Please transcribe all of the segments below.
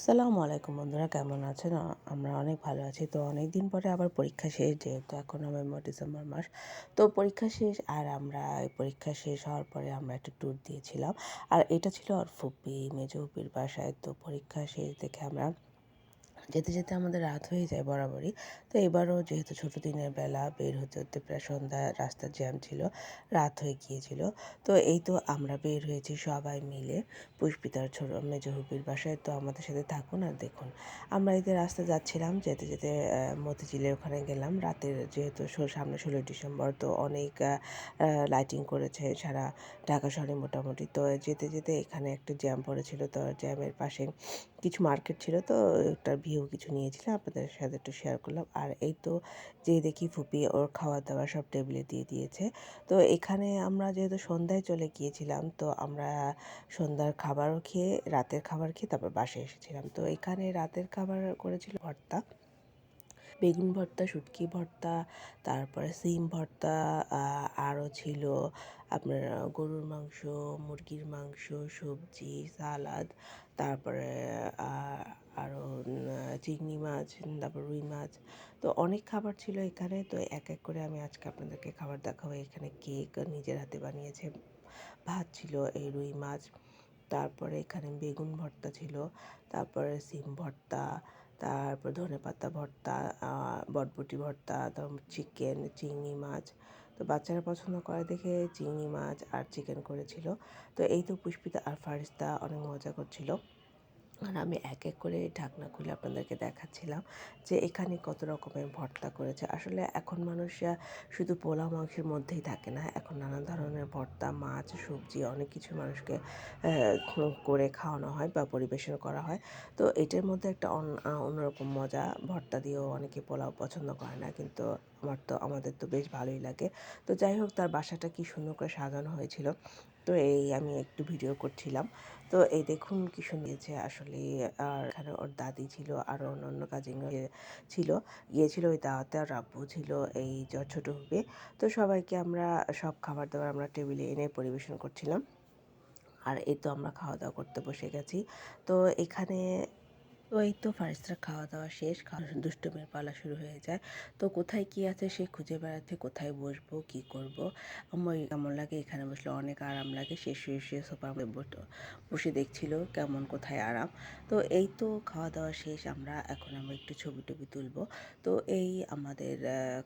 আসসালামু আলাইকুম বন্ধুরা, কেমন আছেন? আমরা অনেক ভালো আছি। তো অনেক দিন পরে আবার পরীক্ষা শেষ, যেহেতু এখন নভেম্বর ডিসেম্বর মাস। তো পরীক্ষা শেষ, আর আমরা এই পরীক্ষা শেষ হওয়ার পরে আমরা একটা ট্যুর দিয়েছিলাম। আর এটা ছিল ওর ফুপি, মেজো ফুপির বাসায়। তো পরীক্ষা শেষ দেখে আমরা যেতে যেতে আমাদের রাত হয়ে যায় বরাবরই। তো এবারও যেহেতু ছোটো দিনের বেলা, বের হতে হতে প্রায় সন্ধ্যা, রাস্তার জ্যাম ছিল, রাত হয়ে গিয়েছিল। তো এই তো আমরা বের হয়েছি সবাই মিলে পুষ্পিতার ছোটো মেজো ফুপির বাসায়। তো আমাদের সাথে থাকুন আর দেখুন। আমরা এদের রাস্তা যাচ্ছিলাম, যেতে যেতে মতিঝিলের ওখানে গেলাম। রাতের যেহেতু সামনে 16ই ডিসেম্বর, তো অনেক লাইটিং করেছে সারা ঢাকা শহরে মোটামুটি। তো যেতে যেতে এখানে একটা জ্যাম পড়েছিল, তো জ্যামের পাশে কিছু মার্কেট ছিল, তো ওটার ভিউ কিছু নিয়েছিলাম, আপনাদের সাথে একটু শেয়ার করলাম। আর এই তো যে দেখি ফুপি ওর খাওয়া দাওয়া সব টেবিলে দিয়ে দিয়েছে। তো এখানে আমরা যেহেতু সন্ধ্যায় চলে গিয়েছিলাম, তো আমরা সন্ধ্যার খাবারও খেয়ে, রাতের খাবার খেয়ে তারপর বাসায় এসেছিলাম। তো এখানে রাতের খাবার করেছিল ভর্তা, বেগুন ভর্তা, শুটকি ভর্তা, তারপরে সিম ভর্তা, আরও ছিল আপনার গরুর মাংস, মুরগির মাংস, সবজি, সালাদ, তারপরে আরও চিংড়ি মাছ, তারপর রুই মাছ। তো অনেক খাবার ছিল এখানে। তো এক এক করে আমি আজকে আপনাদেরকে খাবার দেখাবো। এখানে কেক নিজের হাতে বানিয়েছে, ভাত ছিল, এই রুই মাছ, তারপরে এখানে বেগুন ভর্তা ছিল, তারপরে সিম ভর্তা, তারপর ধনেপাতা ভর্তা, বরবটি ভর্তা, তারপর চিকেন, চিংড়ি মাছ। তো বাচ্চারা পছন্দ করে দেখে চিংড়ি মাছ আর চিকেন করেছিল। তো এই তো পুষ্পিতা আর ফারিস্তা অনেক মজা করছিল। আর আমি এক এক করে ঢাকনা খুলে আপনাদেরকে দেখাচ্ছিলাম যে এখানে কত রকমের ভর্তা করেছে। আসলে এখন মানুষ শুধু পোলাও মাংসের মধ্যেই থাকে না, এখন নানা ধরনের ভর্তা, মাছ, সবজি, অনেক কিছু মানুষকে করে খাওয়ানো হয় বা পরিবেশন করা হয়। তো এটার মধ্যে একটা অন্যরকম মজা। ভর্তা দিয়েও অনেকে পোলাও পছন্দ করে না, কিন্তু আমাদের তো বেশ ভালোই লাগে। তো যাই হোক, তার বাসাটা কি সুন্দর করে সাজানো হয়েছিল। তো এই আমি একটু ভিডিও করছিলাম। তো এই দেখুন কি শুনিয়েছে আসলে। আর এখানে ওর দাদি ছিল, আরও অন্যান্য কাজিন ছিল, গিয়েছিল ওই দাওয়াতে। আর আব্বু ছিল এই ছোটো হুপে। তো সবাইকে আমরা সব খাবার দাবার আমরা টেবিলে এনে পরিবেশন করছিলাম। আর এই তো আমরা খাওয়া দাওয়া করতে বসে গেছি। তো এখানে তো এই তো ফারিস্তার খাওয়া দাওয়া শেষ, দুষ্টুমির পালা শুরু হয়ে যায়। তো কোথায় কী আছে সে খুঁজে বেড়াচ্ছে, কোথায় বসবো, কী করব। আমার কেমন লাগে, এখানে বসলে অনেক আরাম লাগে। সে শুয়ে শুয়ে সোফার মধ্যে বসে দেখছিল কেমন কোথায় আরাম। তো এই তো খাওয়া দাওয়া শেষ, এখন আমরা একটু ছবি টবি তুলবো। তো এই আমাদের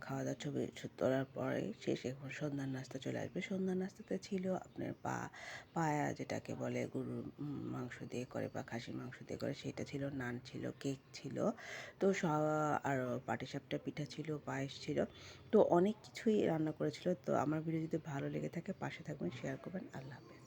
খাওয়া দাওয়া ছবি তোলার পরে শেষে এখন সন্ধ্যার নাস্তা চলে আসবে। সন্ধ্যার নাস্তাতে ছিল আপনার পায়া, যেটাকে বলে গরুর মাংস দিয়ে করে বা খাসির মাংস দিয়ে করে, সেটা ছিল, নান ছিল, কেক ছিল, তো আর পাটিসাপটা পিঠা ছিল, পায়েস ছিল। তো অনেক কিছুই রান্না করেছিল। তো আমার ভিডিও যদি ভালো লেগে থাকে পাশে থাকবেন, শেয়ার করবেন। আল্লাহ হাফেজ।